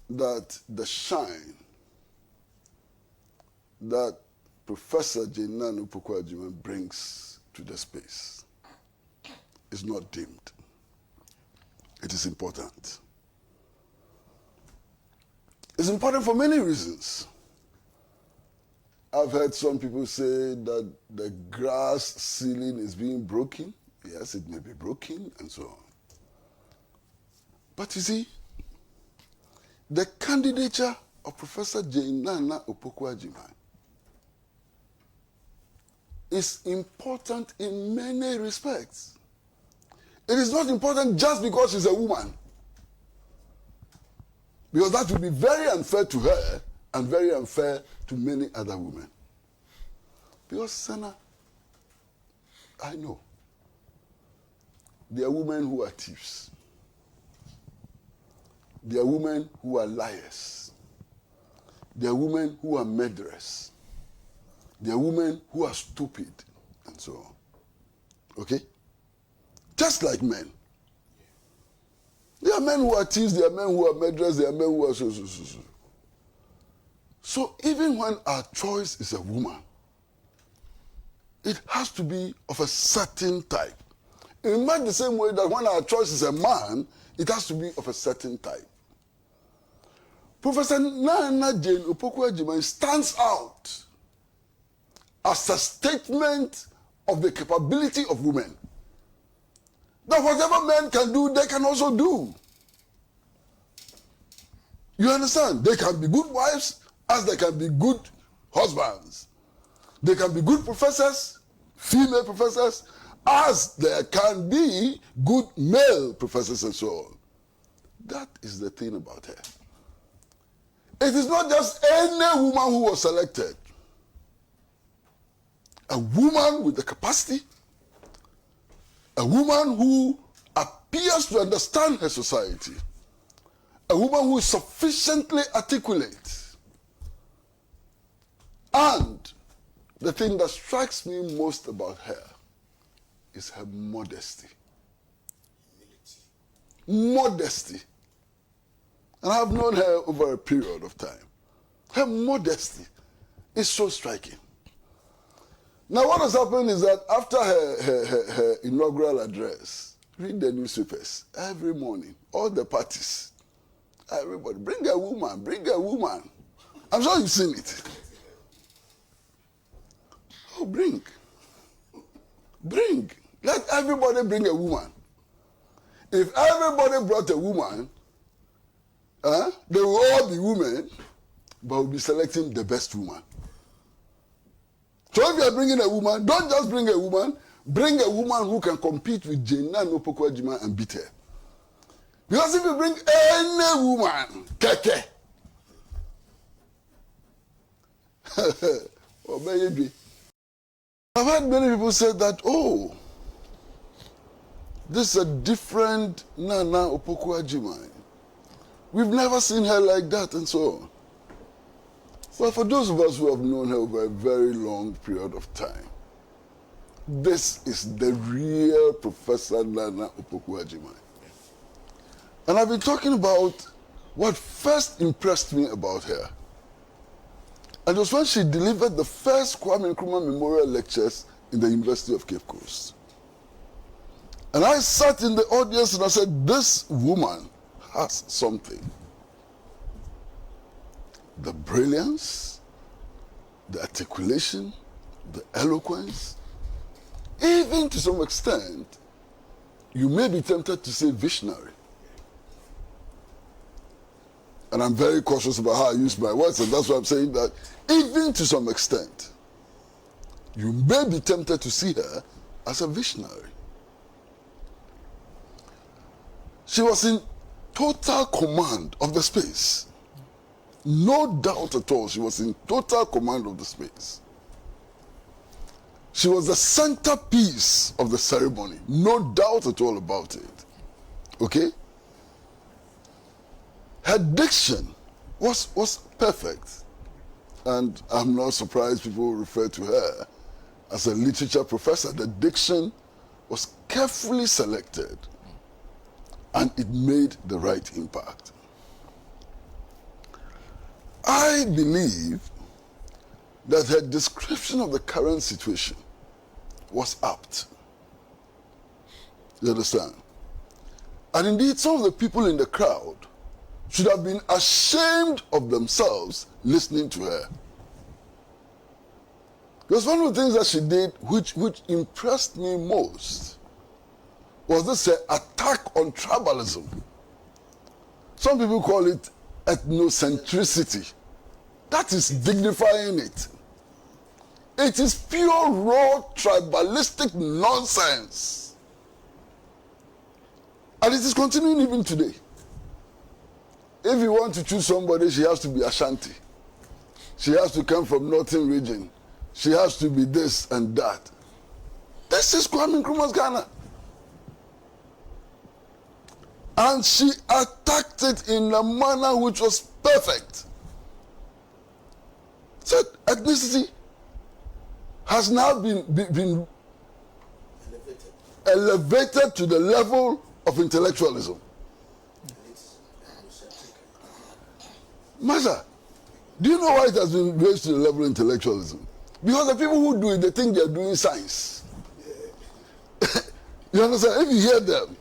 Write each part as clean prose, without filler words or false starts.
that the shine that Professor Naana Opoku-Agyeman brings to the space is not dimmed. It is important. It's important for many reasons. I've heard some people say that the glass ceiling is being broken. Yes, it may be broken and so on. But you see, the candidature of Professor Naana Opoku-Agyeman is important in many respects. It is not important just because she's a woman. Because that would be very unfair to her and very unfair to many other women. Because, Sana, I know there are women who are thieves. There are women who are liars. There are women who are murderers. There are women who are stupid, and so on. Okay? Just like men. There are men who are thieves, there are men who are murderers, there are men who are so. So even when our choice is a woman, it has to be of a certain type. In much the same way that when our choice is a man, it has to be of a certain type. Professor Naana Jane Opoku-Agyeman stands out as a statement of the capability of women. That whatever men can do, they can also do. You understand? They can be good wives as they can be good husbands. They can be good professors, female professors, as there can be good male professors and so on. That is the thing about her. It is not just any woman who was selected. A woman with the capacity, a woman who appears to understand her society, a woman who is sufficiently articulate. And the thing that strikes me most about her is her modesty. Modesty. And I have known her over a period of time. Her modesty is so striking. Now what has happened is that after her inaugural address, read the newspapers every morning, all the parties, everybody, bring a woman, bring a woman. I'm sure you've seen it. Oh, bring. Let everybody bring a woman. If everybody brought a woman, they will all be women, but we'll be selecting the best woman. So if you are bringing a woman, don't just bring a woman who can compete with Naana Opoku-Agyeman and beat her. Because if you bring any woman, keke, oh, baby. I've heard many people say that, oh, this is a different Naana Opoku-Agyeman. We've never seen her like that and so on. Well, for those of us who have known her over a very long period of time, this is the real Professor Naana Opoku-Agyeman. And I've been talking about what first impressed me about her. And it was when she delivered the first Kwame Nkrumah Memorial Lectures in the University of Cape Coast. And I sat in the audience and I said, this woman has something. The brilliance, the articulation, the eloquence, even to some extent, you may be tempted to say visionary. And I'm very cautious about how I use my words, and that's why I'm saying that even to some extent, you may be tempted to see her as a visionary. She was in total command of the space. No doubt at all, she was in total command of the space. She was the centerpiece of the ceremony. No doubt at all about it. Okay? Her diction was perfect. And I'm not surprised people refer to her as a literature professor. The diction was carefully selected and it made the right impact. I believe that her description of the current situation was apt. You understand? And indeed, some of the people in the crowd should have been ashamed of themselves listening to her. Because one of the things that she did, which impressed me most, was this attack on tribalism. Some people call it ethnocentricity. That is dignifying it. It is pure, raw, tribalistic nonsense. And it is continuing even today. If you want to choose somebody, she has to be Ashanti. She has to come from Northern region. She has to be this and that. This is Kwame Nkrumah's Ghana. And she attacked it in a manner which was perfect. So ethnicity has now been elevated to the level of intellectualism. Master, do you know why it has been raised to the level of intellectualism? Because the people who do it, they think they are doing science. You understand? If you hear them,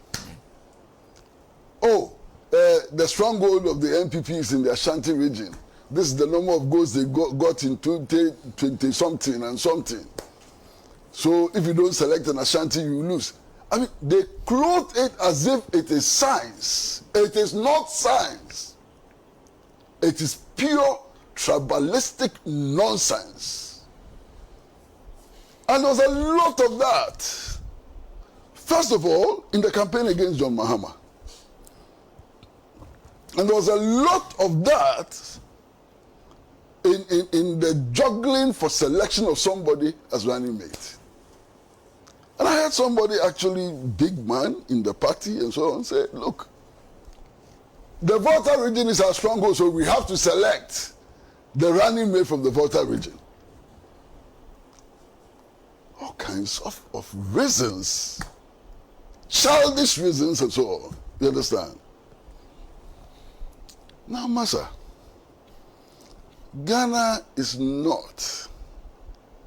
the stronghold of the NPP is in the Ashanti region. This is the number of goals they got in 20 something and something. So if you don't select an Ashanti, you lose. I mean, they clothe it as if it is science. It is not science. It is pure tribalistic nonsense. And there was a lot of that. First of all, in the campaign against John Mahama. And there was a lot of that in the juggling for selection of somebody as running mate. And I heard somebody, actually big man in the party and so on, say, look, the Volta region is our stronghold, so we have to select the running mate from the Volta region. All kinds of reasons, childish reasons and so on. You understand? Now, Massa, Ghana is not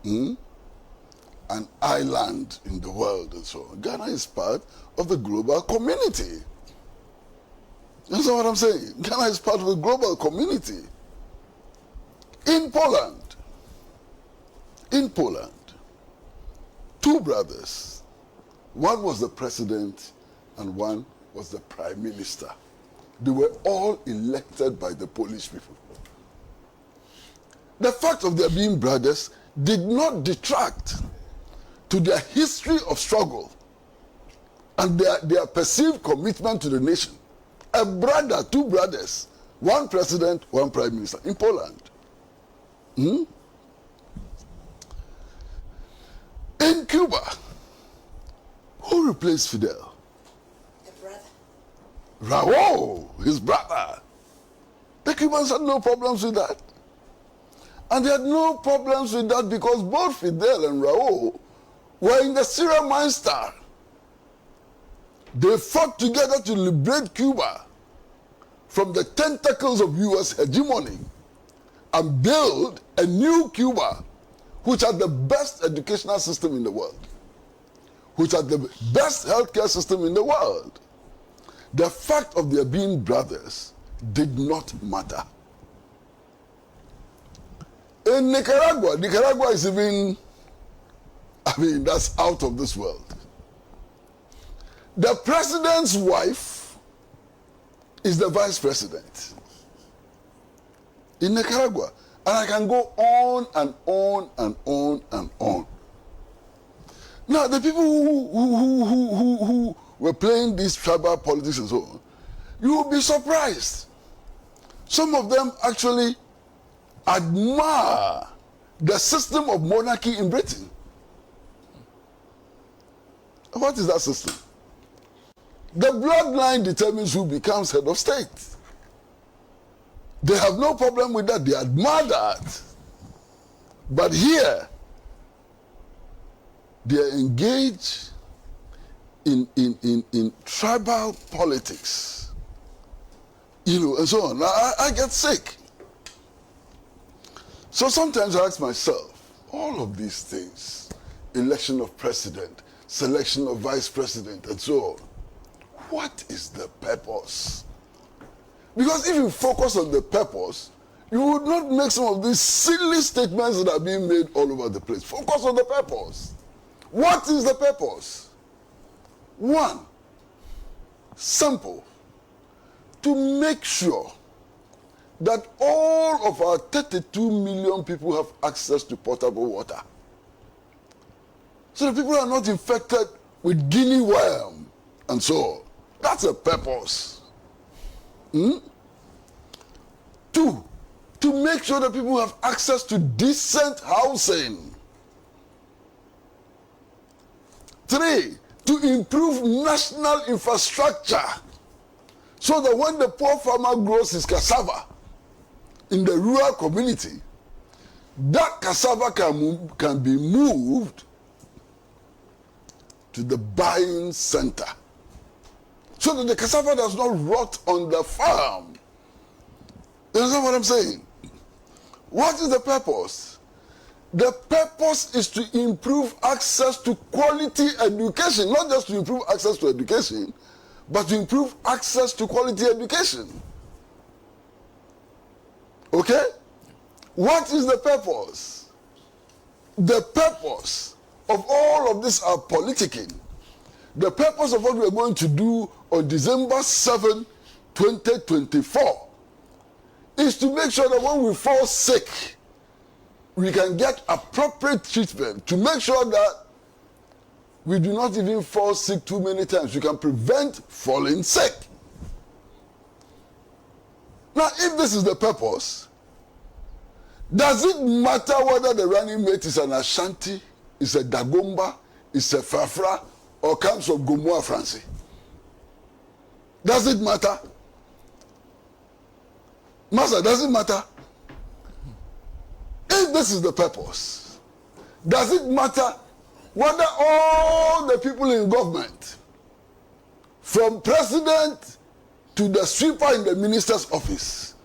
an island in the world and so on. Ghana is part of the global community. You understand what I'm saying? Ghana is part of a global community. In Poland, two brothers, one was the president and one was the prime minister. They were all elected by the Polish people. The fact of their being brothers did not detract to their history of struggle and their perceived commitment to the nation. A brother, two brothers, one president, one prime minister in Poland. In Cuba, who replaced Fidel? A brother. Raul, his brother. The Cubans had no problems with that. And they had no problems with that because both Fidel and Raul were in the Sierra Maestar. They fought together to liberate Cuba from the tentacles of U.S. hegemony and build a new Cuba which had the best educational system in the world, which had the best healthcare system in the world. The fact of their being brothers did not matter. In Nicaragua is even, that's out of this world. The president's wife is the vice president in Nicaragua. And I can go on and on and on and on. Now, the people who were playing these tribal politics and so on, you will be surprised. Some of them actually admire the system of monarchy in Britain. What is that system? The bloodline determines who becomes head of state. They have no problem with that. They admire that. But here, they are engaged in tribal politics. And so on. I get sick. So sometimes I ask myself, all of these things, election of president, selection of vice president, and so on, what is the purpose? Because if you focus on the purpose, you would not make some of these silly statements that are being made all over the place. Focus on the purpose. What is the purpose? One, simple, to make sure that all of our 32 million people have access to potable water. So the people are not infected with guinea worm and so on. That's a purpose. Two, to make sure that people have access to decent housing. Three, to improve national infrastructure so that when the poor farmer grows his cassava in the rural community, that cassava can be moved to the buying center so that the cassava does not rot on the farm. You understand what I'm saying? What is the purpose? The purpose is to improve access to quality education, not just to improve access to education, but to improve access to quality education. Okay? What is the purpose? The purpose of all of this are politicking. The purpose of what we are going to do on December 7, 2024 is to make sure that when we fall sick, we can get appropriate treatment to make sure that we do not even fall sick too many times. We can prevent falling sick. Now, if this is the purpose, does it matter whether the running mate is an Ashanti, is a Dagomba, is a Fafra, or comes from Gomoa Francie? Does it matter? Master, does it matter? If this is the purpose, does it matter whether all the people in government, from president to the sweeper in the minister's office,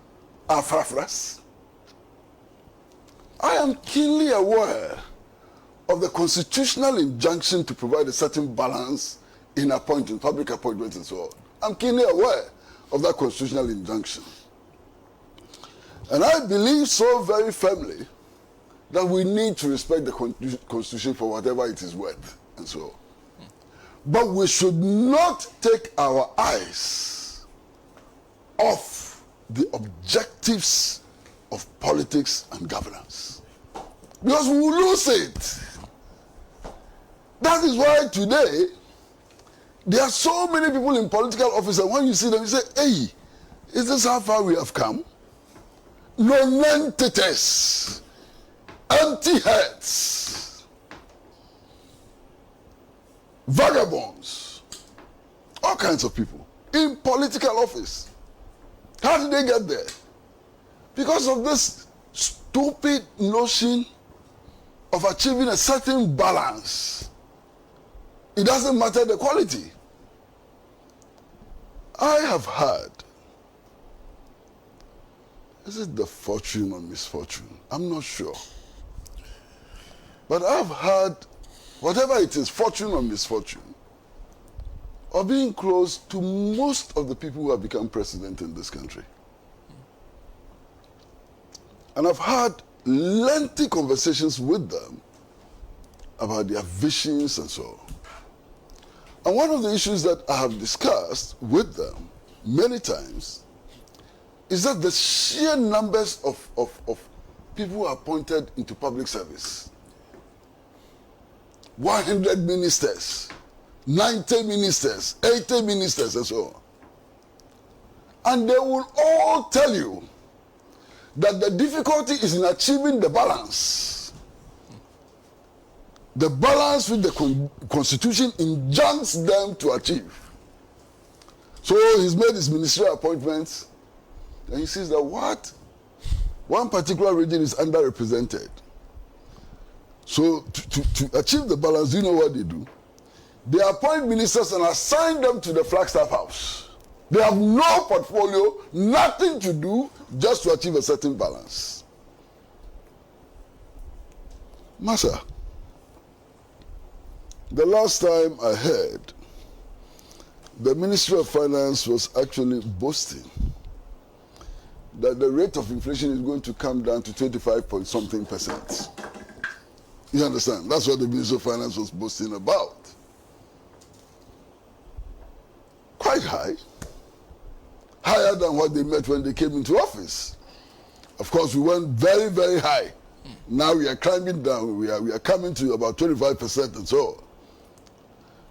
are Fafras? I am keenly aware of the constitutional injunction to provide a certain balance in appointing, public appointments and so on. I'm keenly aware of that constitutional injunction. And I believe so very firmly that we need to respect the Constitution for whatever it is worth, and so on. But we should not take our eyes off the objectives of politics and governance, because we will lose it. That is why today there are so many people in political office, and when you see them, you say, hey, is this how far we have come? Non-entities, empty heads, vagabonds, all kinds of people in political office. How did they get there? Because of this stupid notion of achieving a certain balance. It doesn't matter the quality. I have heard, is it the fortune or misfortune? I'm not sure. But I've heard, whatever it is, fortune or misfortune, of being close to most of the people who have become president in this country. And I've had lengthy conversations with them about their visions and so on. And one of the issues that I have discussed with them many times is that the sheer numbers of people who are appointed into public service, 100 ministers, 90 ministers, 80 ministers, and so on. And they will all tell you that the difficulty is in achieving the balance. The balance which the Constitution injuncts them to achieve. So he's made his ministerial appointments, and he sees that one particular region is underrepresented. So to achieve the balance, do you know what they do? They appoint ministers and assign them to the Flagstaff House. They have no portfolio, nothing to do, just to achieve a certain balance. Massa, the last time I heard, the Ministry of Finance was actually boasting that the rate of inflation is going to come down to 25-point-something%. You understand? That's what the Ministry of Finance was boasting about. Quite high. Higher than what they met when they came into office. Of course, we went very, very high. Now we are climbing down. We are coming to about 25% and so on.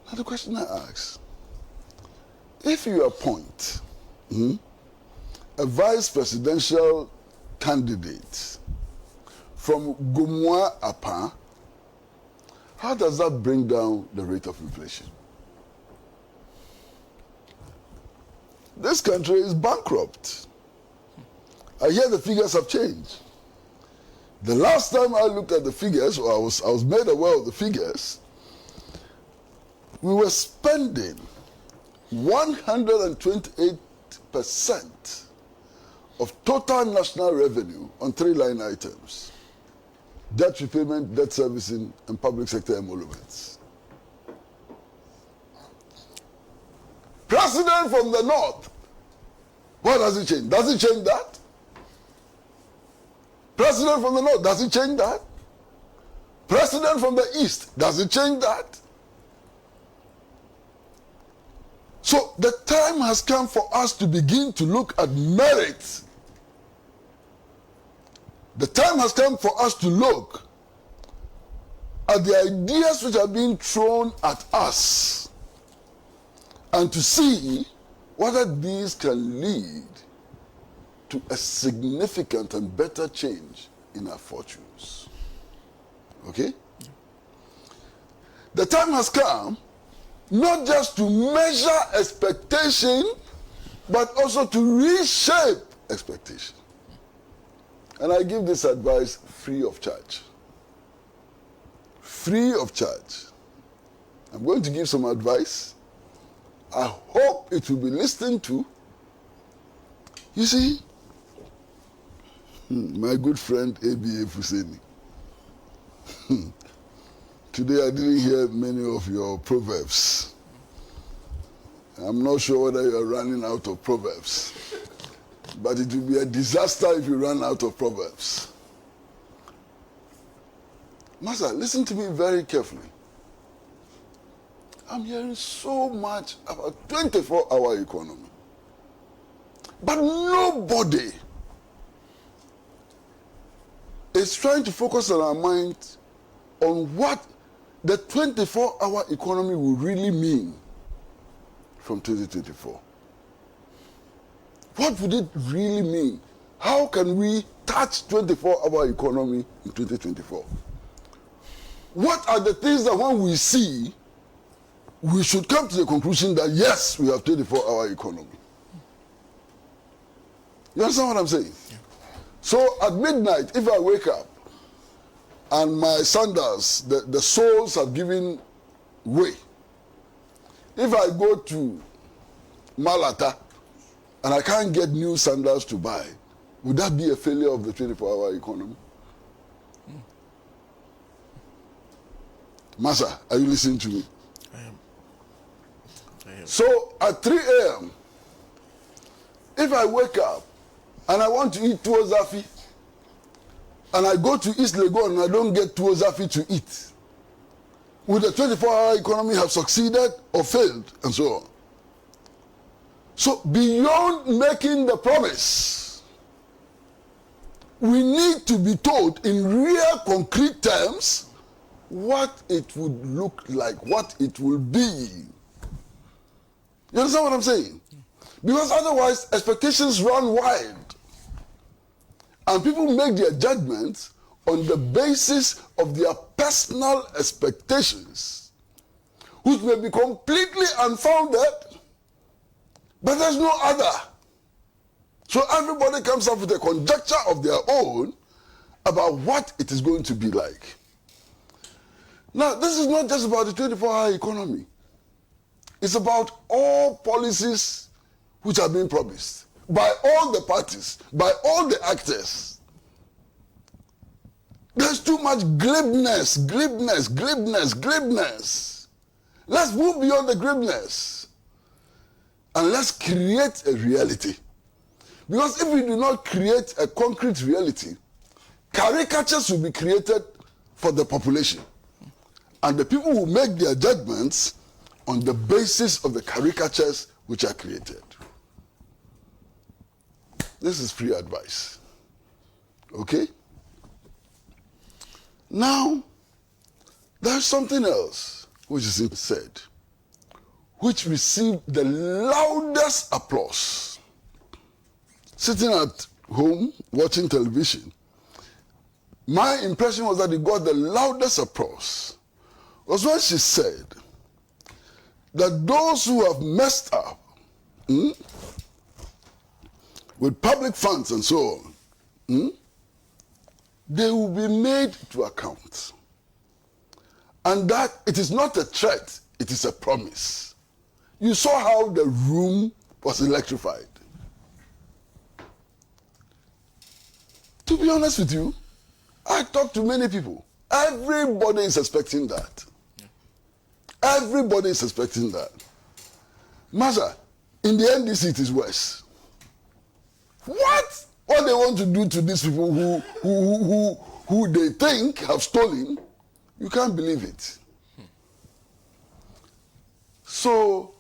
Now the question I ask, if you appoint a vice presidential candidate from Gumwa Apa, how does that bring down the rate of inflation? This country is bankrupt. I hear the figures have changed. The last time I looked at the figures, or I was made aware of the figures, we were spending 128% of total national revenue on 3 line items: debt repayment, debt servicing, and public sector emoluments. President from the north, what does it change? Does it change that? President from the north, does it change that? President from the east, does it change that? So the time has come for us to begin to look at merit. The time has come for us to look at the ideas which are being thrown at us and to see whether these can lead to a significant and better change in our fortunes. Okay? The time has come not just to measure expectation, but also to reshape expectation. And I give this advice free of charge. Free of charge. I'm going to give some advice. I hope it will be listened to. You see, my good friend A.B.A. Fuseni. Today I didn't hear many of your proverbs. I'm not sure whether you are running out of proverbs. But it will be a disaster if you run out of proverbs. Master, listen to me very carefully. I'm hearing so much about 24-hour economy. But nobody is trying to focus on our mind on what the 24-hour economy will really mean from 2024. What would it really mean? How can we touch 24-hour economy in 2024? What are the things that when we see, we should come to the conclusion that yes, we have 24-hour economy? You understand what I'm saying? Yeah. So at midnight, if I wake up and my sandals, the soles have given way, if I go to Malata and I can't get new sandals to buy, would that be a failure of the 24-hour economy? Massa, are you listening to me? I am. So at 3 a.m., if I wake up and I want to eat tuwo zafi, and I go to East Legon and I don't get tuwo zafi to eat, would the 24-hour economy have succeeded or failed, and so on? So beyond making the promise, we need to be told in real concrete terms what it would look like, what it will be. You understand what I'm saying? Because otherwise expectations run wild. And people make their judgments on the basis of their personal expectations, which may be completely unfounded, but there's no other. So everybody comes up with a conjecture of their own about what it is going to be like. Now, this is not just about the 24-hour economy. It's about all policies which are being promised by all the parties, by all the actors. There's too much glibness. Let's move beyond the glibness. And let's create a reality. Because if we do not create a concrete reality, caricatures will be created for the population. And the people will make their judgments on the basis of the caricatures which are created. This is free advice. Okay? Now, there's something else which is said, which received the loudest applause. Sitting at home, watching television, my impression was that it got the loudest applause was when she said that those who have messed up with public funds and so on, they will be made to account. And that it is not a threat, it is a promise. You saw how the room was electrified. To be honest with you, I talked to many people. Everybody is expecting that. Everybody is expecting that. Master, in the NDC it is worse. What? What they want to do to these people who they think have stolen, you can't believe it. So,